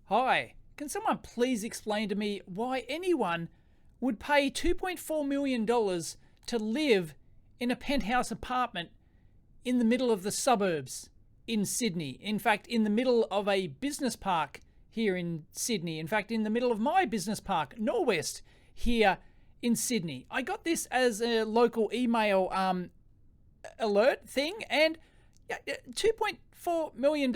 Hi, can someone please explain to me why anyone would pay $2.4 million to live in a penthouse apartment in the middle of the suburbs in Sydney? In fact, in the middle of a business park here in Sydney. In fact, in the middle of my business park, Norwest, here in Sydney. I got this as a local email alert thing, and $2.4 million.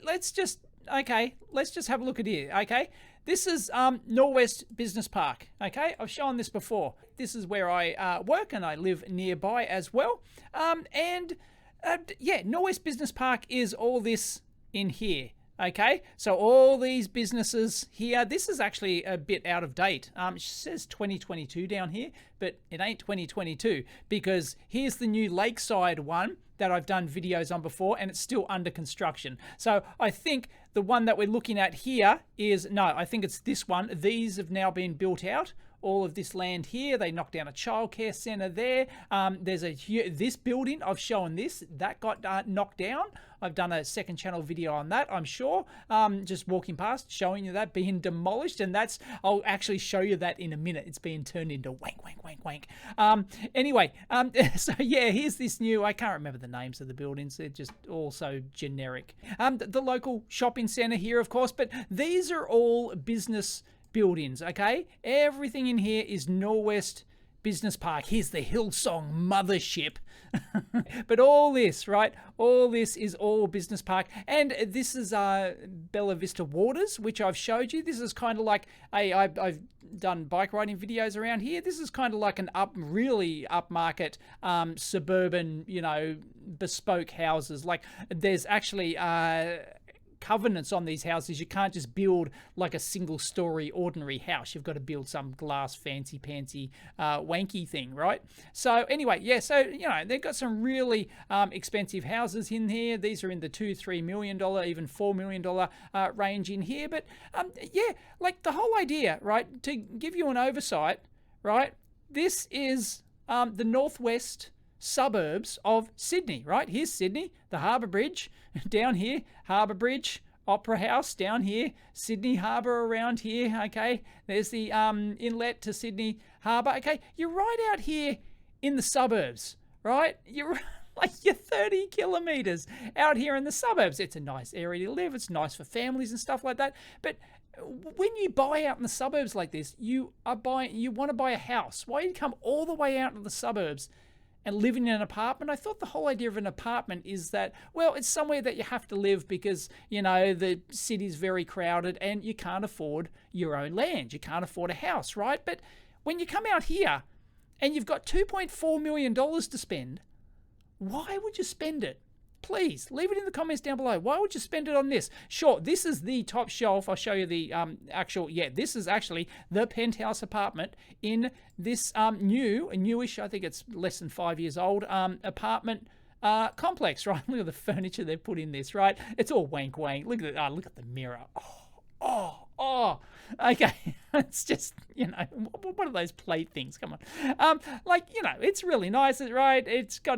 Let's just have a look at here. Okay, this is Norwest Business Park. Okay, I've shown this before. This is where I work, and I live nearby as well. Norwest Business Park is all this in here. Okay, so all these businesses here, this is actually a bit out of date. It says 2022 down here, but it ain't 2022 because here's the new Lakeside one that I've done videos on before, and it's still under construction. So I think the one that we're looking at here I think it's this one. These have now been built out. All of this land here, they knocked down a childcare centre there. There's this building, I've shown this, that got knocked down. I've done a second channel video on that, I'm sure. Just walking past, showing you that being demolished, and I'll actually show you that in a minute. It's being turned into wank, wank, wank, wank. So yeah, here's this new, I can't remember the names of the buildings. They're just all so generic. The local shopping centre here, of course, but these are all business buildings, okay? Everything in here is Norwest Business Park. Here's the Hillsong mothership. But all this, right? All this is all business park. And this is Bella Vista Waters, which I've showed you. This is kind of like I've done bike riding videos around here. This is kind of like an really upmarket suburban, bespoke houses. Like there's actually covenants on these houses. You can't just build like a single story ordinary house. You've got to build some glass fancy pantsy wanky thing, right? So anyway, yeah, so they've got some really expensive houses in here. These are in the $2-3 million, even $4 million range in here. But like the whole idea, right, to give you an oversight, right, this is the northwest suburbs of Sydney, right? Here's Sydney, the Harbour Bridge down here, Harbour Bridge, Opera House down here, Sydney Harbour around here, okay? There's the inlet to Sydney Harbour, okay? You're right out here in the suburbs, right? You're 30 kilometres out here in the suburbs. It's a nice area to live. It's nice for families and stuff like that. But when you buy out in the suburbs like this, you want to buy a house. Why do you come all the way out to the suburbs and living in an apartment? I thought the whole idea of an apartment is that, well, it's somewhere that you have to live because, the city's very crowded and you can't afford your own land. You can't afford a house, right? But when you come out here and you've got $2.4 million to spend, why would you spend it? Please leave it in the comments down below. Why would you spend it on this? Sure, this is the top shelf. I'll show you the this is actually the penthouse apartment in this newish, I think it's less than 5 years old, apartment complex, right? Look at the furniture they've put in this, right? It's all wank wank. Look at the mirror. Oh, okay. It's just, what are those plate things? Come on. It's really nice, right? It's got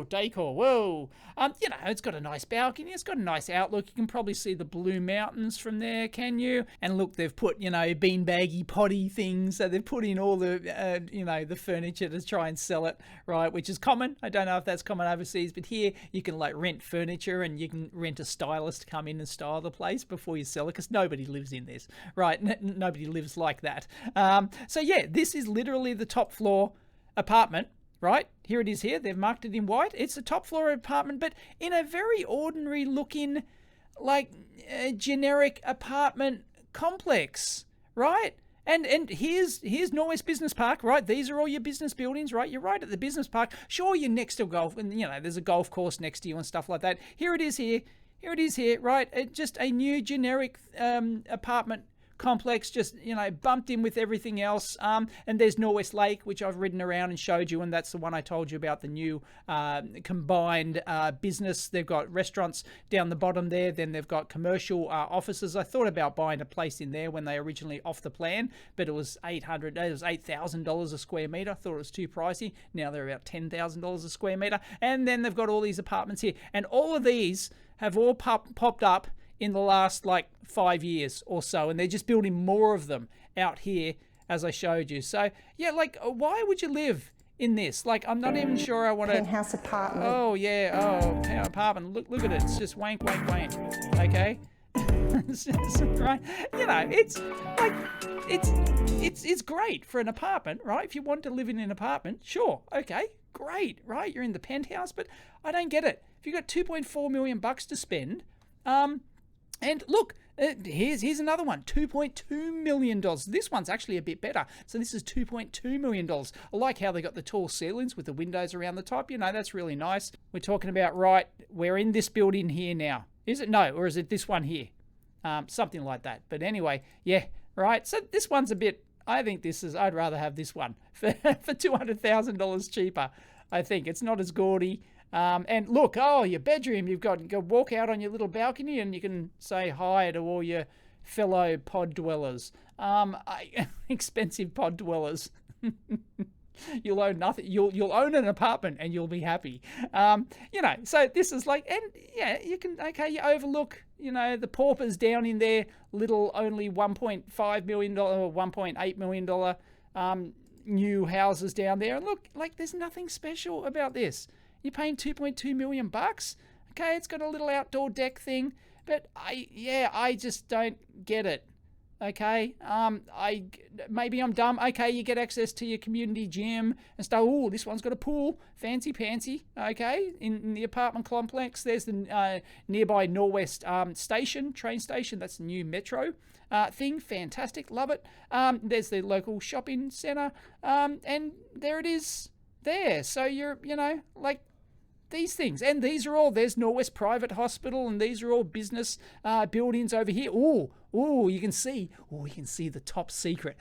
decor. Whoa. It's got a nice balcony. It's got a nice outlook. You can probably see the Blue Mountains from there, can you? And look, they've put, beanbaggy potty things. So they've put in all the, the furniture to try and sell it, right? Which is common. I don't know if that's common overseas, but here you can rent furniture and you can rent a stylist to come in and style the place before you sell it, because nobody lives in this, right? Nobody lives like that. So yeah, this is literally the top floor apartment, right? Here it is here. They've marked it in white. It's a top floor apartment, but in a very ordinary looking, generic apartment complex, right? And here's Norwest Business Park, right? These are all your business buildings, right? You're right at the business park. Sure, you're next to golf, and there's a golf course next to you and stuff like that. Here it is here, right? Just a new generic apartment complex, just bumped in with everything else. And there's Norwest Lake, which I've ridden around and showed you, and that's the one I told you about, the new combined business. They've got restaurants down the bottom there, then they've got commercial offices. I thought about buying a place in there when they originally off the plan, but it was $8,000 a square meter. I thought it was too pricey. Now they're about $10,000 a square meter. And then they've got all these apartments here, and all of these have all popped up in the last like 5 years or so, and they're just building more of them out here, as I showed you. So yeah, like, why would you live in this? Like, I'm not even sure I want to. Penthouse apartment. Oh yeah, oh, apartment. Look at it. It's just wank, wank, wank. Okay. Right, you know, it's like it's great for an apartment, right? If you want to live in an apartment, sure, okay, great, right? You're in the penthouse, but I don't get it. If you've got 2.4 million bucks to spend, and look, here's another one, $2.2 million. This one's actually a bit better. So this is $2.2 million. I like how they got the tall ceilings with the windows around the top. You know, that's really nice. We're talking about, right, we're in this building here now. Is it? No, or is it this one here? Something like that. But anyway, yeah, right. So this one's a bit, I think I'd rather have this one for $200,000 cheaper. I think it's not as gaudy. And look, oh, your bedroom, you can walk out on your little balcony and you can say hi to all your fellow pod dwellers. Expensive pod dwellers. You'll own nothing. You'll own an apartment and you'll be happy. You know, so this is like, and yeah, you can, okay, you overlook, you know, the paupers down in their little only $1.5 million or $1.8 million new houses down there. And look, like, there's nothing special about this. You're paying 2.2 million bucks. Okay, it's got a little outdoor deck thing, but I just don't get it. Okay, maybe I'm dumb. Okay, you get access to your community gym and stuff. Oh, this one's got a pool, fancy pantsy. Okay, in the apartment complex, there's the nearby Norwest train station. That's the new metro thing. Fantastic, love it. There's the local shopping centre, and there it is. There, so you know, like, these things, and these are all, there's Norwest Private Hospital, and these are all business buildings over here. Oh, you can see the top secret,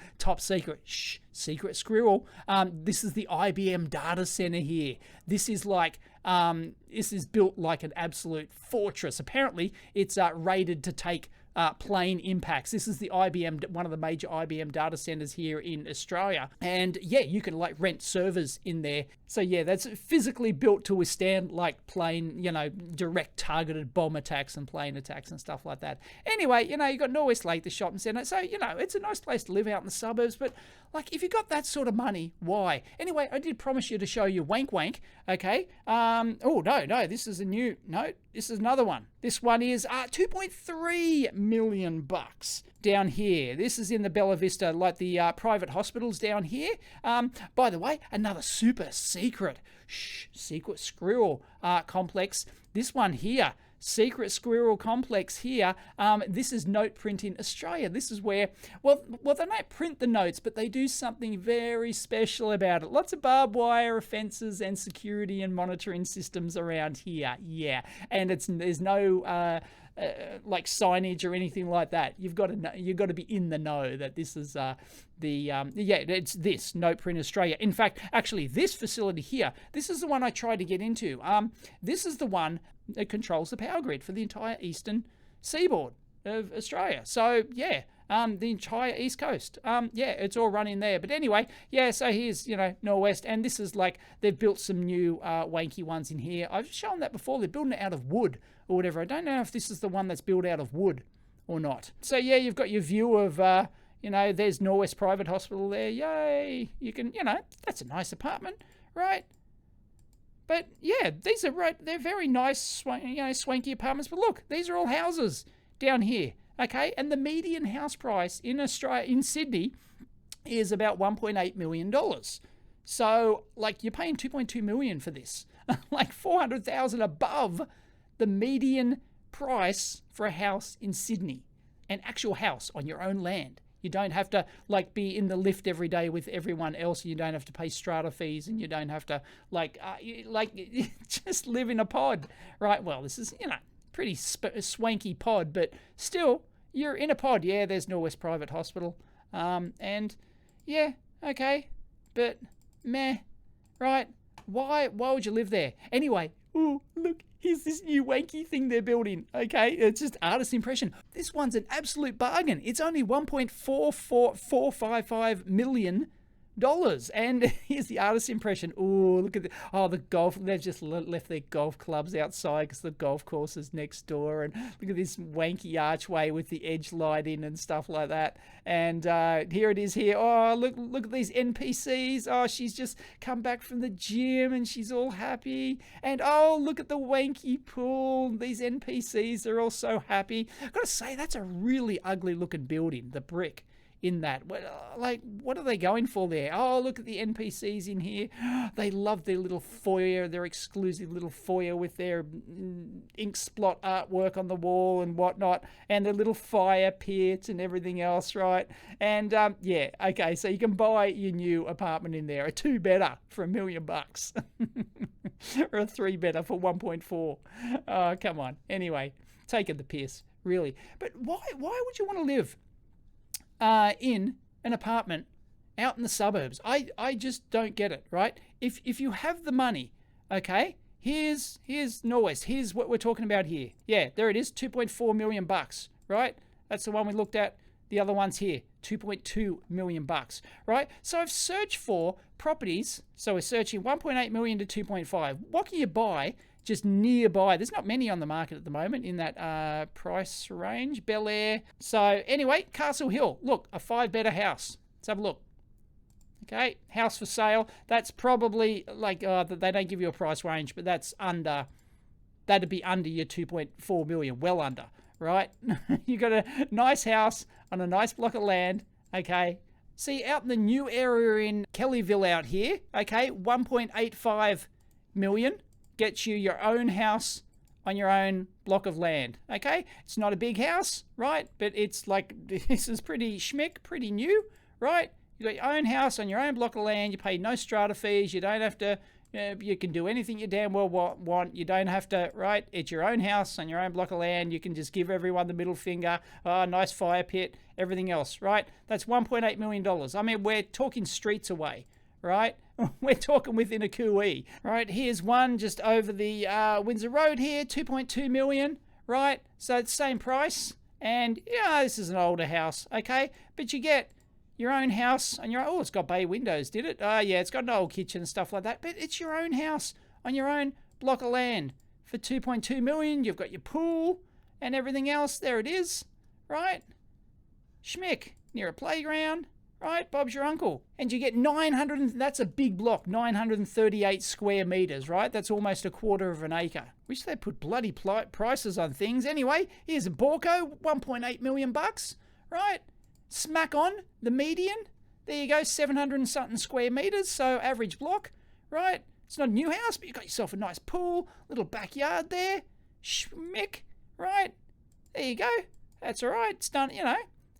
secret squirrel. This is the IBM data center here. This is like, this is built like an absolute fortress. Apparently, it's rated to take plane impacts. This is the IBM, one of the major IBM data centers here in Australia. And yeah, you can like rent servers in there. So yeah, that's physically built to withstand like plane, you know, direct targeted bomb attacks and plane attacks and stuff like that. Anyway, you know, you got Norwest Lake, the shopping centre. So, you know, it's a nice place to live out in the suburbs, but like, if you got that sort of money, why? Anyway, I did promise you to show you wank wank. Okay. Oh no, this is this is another one. This one is 2.3 million bucks down here. This is in the Bella Vista, like the private hospitals down here. By the way, another super secret squirrel complex. This one here, secret squirrel complex here. This is Note Printing Australia. This is where, well, they don't print the notes, but they do something very special about it. Lots of barbed wire fences and security and monitoring systems around here. Yeah, and there's no like signage or anything like that. You've got to be in the know that this is it's this Note Print Australia. In fact, actually, this facility here, this is the one I tried to get into. This is the one that controls the power grid for the entire eastern seaboard of Australia. So yeah, the entire east coast. Yeah, it's all running there. But anyway, yeah, so here's, you know, Norwest, and this is like, they've built some new wanky ones in here. I've shown that before. They're building it out of wood or whatever. I don't know if this is the one that's built out of wood or not. So yeah, you've got your view of, you know, there's Norwest Private Hospital there. Yay! You can, you know, that's a nice apartment, right? But yeah, these are right. They're very nice, you know, swanky apartments. But look, these are all houses down here. Okay, and the median house price in Australia, in Sydney, is about $1.8 million. So, like, you're paying $2.2 million for this, like $400,000 above the median price for a house in Sydney, an actual house on your own land. You don't have to like be in the lift every day with everyone else. You don't have to pay strata fees, and you don't have to just live in a pod, right? Well, this is, you know, pretty swanky pod, but still, you're in a pod. Yeah, there's Norwest Private Hospital, and yeah, okay, but meh, right? Why would you live there anyway? Ooh, look. Here's this new wanky thing they're building. Okay, it's just artist impression. This one's an absolute bargain. It's only $1.455 million And here's the artist's impression. Oh, look at the golf. They've just left their golf clubs outside because the golf course is next door. And look at this wanky archway with the edge lighting and stuff like that. And here it is here. Oh, look at these NPCs. Oh, she's just come back from the gym and she's all happy. And oh, look at the wanky pool. These NPCs are all so happy. I've got to say, that's a really ugly looking building, the brick in that. What are they going for there? Oh, look at the NPCs in here. They love their little foyer, their exclusive little foyer with their ink splot artwork on the wall and whatnot, and their little fire pit and everything else, right? And yeah, okay, so you can buy your new apartment in there, a 2-bedder for $1 million or a 3-bedder for 1.4. Oh, come on. Anyway, taking the piss, really. But why would you want to live in an apartment out in the suburbs? I just don't get it, right? If you have the money, okay, here's Norwest. Here's what we're talking about here. Yeah, there it is, 2.4 million bucks, right? That's the one we looked at. The other one's here, 2.2 million bucks, right? So I've searched for properties. So we're searching 1.8 million to 2.5. What can you buy just nearby? There's not many on the market at the moment in that price range. Bel Air. So anyway, Castle Hill. Look, a 5-bedder house. Let's have a look. Okay, house for sale. That's probably like, they don't give you a price range, but that's under, that'd be under your 2.4 million, well under, right? You got a nice house on a nice block of land, okay? See, out in the new area in Kellyville out here, okay, 1.85 million gets you your own house on your own block of land, okay? It's not a big house, right? But it's like, this is pretty schmick, pretty new, right? You got your own house on your own block of land. You pay no strata fees. You don't have to, you can do anything you damn well want. You don't have to, right? It's your own house on your own block of land. You can just give everyone the middle finger. Oh, nice fire pit, everything else, right? That's $1.8 million. I mean, we're talking streets away, right? We're talking within a cooee, right? Here's one just over the Windsor Road here, 2.2 million, right? So it's the same price. And yeah, this is an older house, okay? But you get your own house on your own. Oh, it's got bay windows, did it? Yeah, it's got an old kitchen and stuff like that. But it's your own house on your own block of land for 2.2 million. You've got your pool and everything else. There it is, right? Schmick, near a playground, right? Bob's your uncle. And you get 900, that's a big block, 938 square meters, right? That's almost a quarter of an acre. Wish they put bloody prices on things. Anyway, here's a Borco, 1.8 million bucks, right? Smack on the median. There you go, 700 and something square meters, so average block, right? It's not a new house, but you've got yourself a nice pool, little backyard there. Schmick, right? There you go. That's all right. It's done, you know,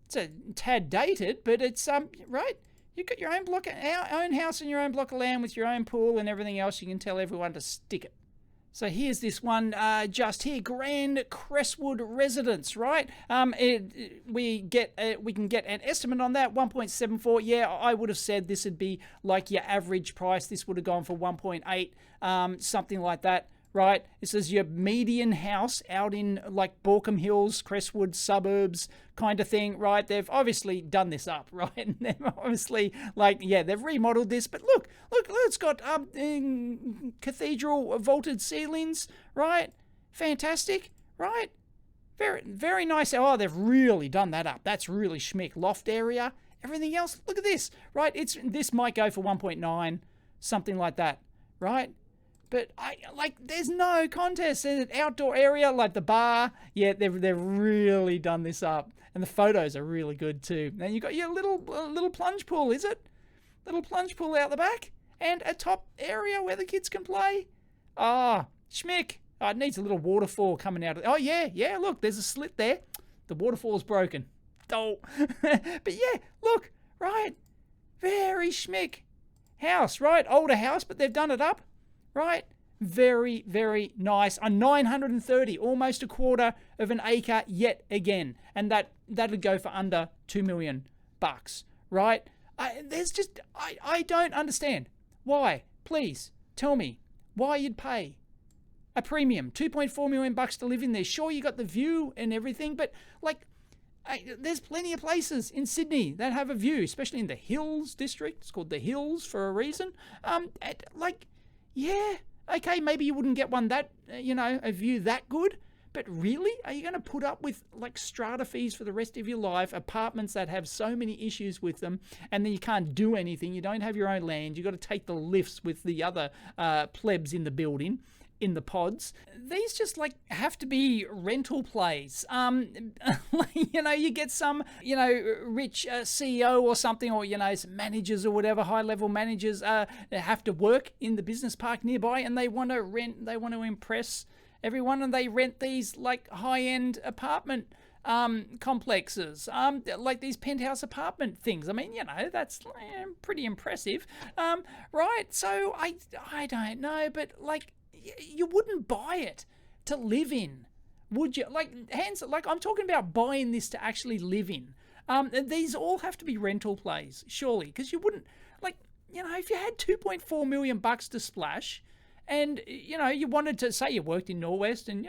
it's a tad dated, but it's, right? You've got your own block, own house and your own block of land with your own pool and everything else. You can tell everyone to stick it. So here's this one just here, Grand Crestwood Residence, right? We can get an estimate on that, 1.74. Yeah, I would have said this would be like your average price. This would have gone for 1.8, something like that, right? This is your median house out in like Borkham Hills, Crestwood suburbs kind of thing, right? They've obviously done this up, right? And they've obviously, like, yeah, they've remodeled this, but look, it's got cathedral vaulted ceilings, right? Fantastic, right? Very, very nice. Oh, they've really done that up. That's really schmick. Loft area, everything else. Look at this, right? This might go for 1.9, something like that, right? But there's no contest. There's an outdoor area like the bar. Yeah, they've really done this up, and the photos are really good too. Now you got your little plunge pool, is it? Little plunge pool out the back, and a top area where the kids can play. Ah, schmick. Oh, it needs a little waterfall coming out of. Oh yeah. Look, there's a slit there. The waterfall's broken. Oh, but yeah, look, right. Very schmick house, right? Older house, but they've done it up. Right? Very, very nice. On 930, almost a quarter of an acre yet again. And that'd go for under 2 million bucks, right? I don't understand. Why? Please tell me why you'd pay a premium, 2.4 million bucks to live in there. Sure, you got the view and everything, but like There's plenty of places in Sydney that have a view, especially in the Hills district. It's called the Hills for a reason. Yeah, okay, maybe you wouldn't get one that, a view that good. But really, are you going to put up with like strata fees for the rest of your life, apartments that have so many issues with them, and then you can't do anything, you don't have your own land, you've got to take the lifts with the other plebs in the building, in the pods? These just like have to be rental plays. You get some, rich CEO or something, or, some managers or whatever, high-level managers have to work in the business park nearby, and they want to rent, they want to impress everyone, and they rent these like high-end apartment complexes, like these penthouse apartment things. I mean, that's pretty impressive, right? So I don't know, but like you wouldn't buy it to live in, would you? Like I'm talking about buying this to actually live in. These all have to be rental plays, surely, because you wouldn't if you had 2.4 million bucks to splash. And, you wanted to say you worked in Norwest and,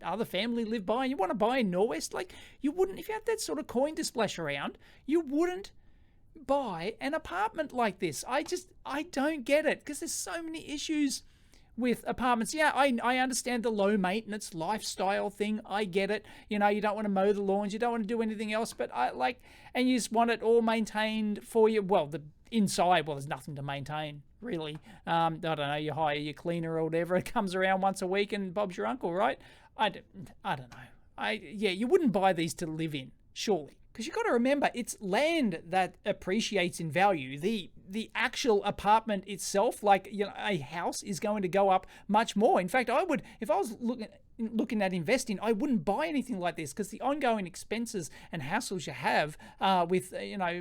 other family live by, and you want to buy in Norwest, like you wouldn't, if you had that sort of coin to splash around, you wouldn't buy an apartment like this. I don't get it, because there's so many issues with apartments. Yeah, I understand the low maintenance lifestyle thing. I get it. You don't want to mow the lawns, you don't want to do anything else, but and you just want it all maintained for you. Well, the inside, there's nothing to maintain, really. I don't know, you hire your cleaner or whatever, it comes around once a week and Bob's your uncle, right? I don't know. You wouldn't buy these to live in, surely. Because you've got to remember, it's land that appreciates in value. The actual apartment itself, a house, is going to go up much more. In fact, I would, if I was looking at investing, I wouldn't buy anything like this, because the ongoing expenses and hassles you have with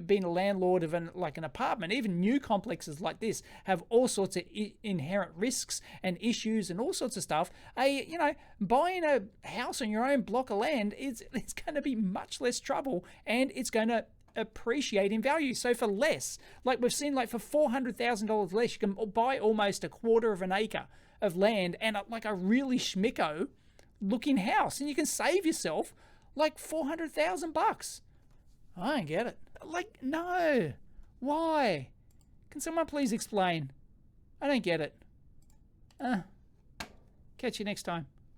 being a landlord of an apartment, even new complexes like this, have all sorts of inherent risks and issues and all sorts of stuff. Buying a house on your own block of land it's going to be much less trouble, and it's going to appreciate in value. So for less, like we've seen, for $400,000 less, you can buy almost a quarter of an acre of land and a really schmicko looking house, and you can save yourself $400,000. I don't get it. No. Why? Can someone please explain? I don't get it. Catch you next time.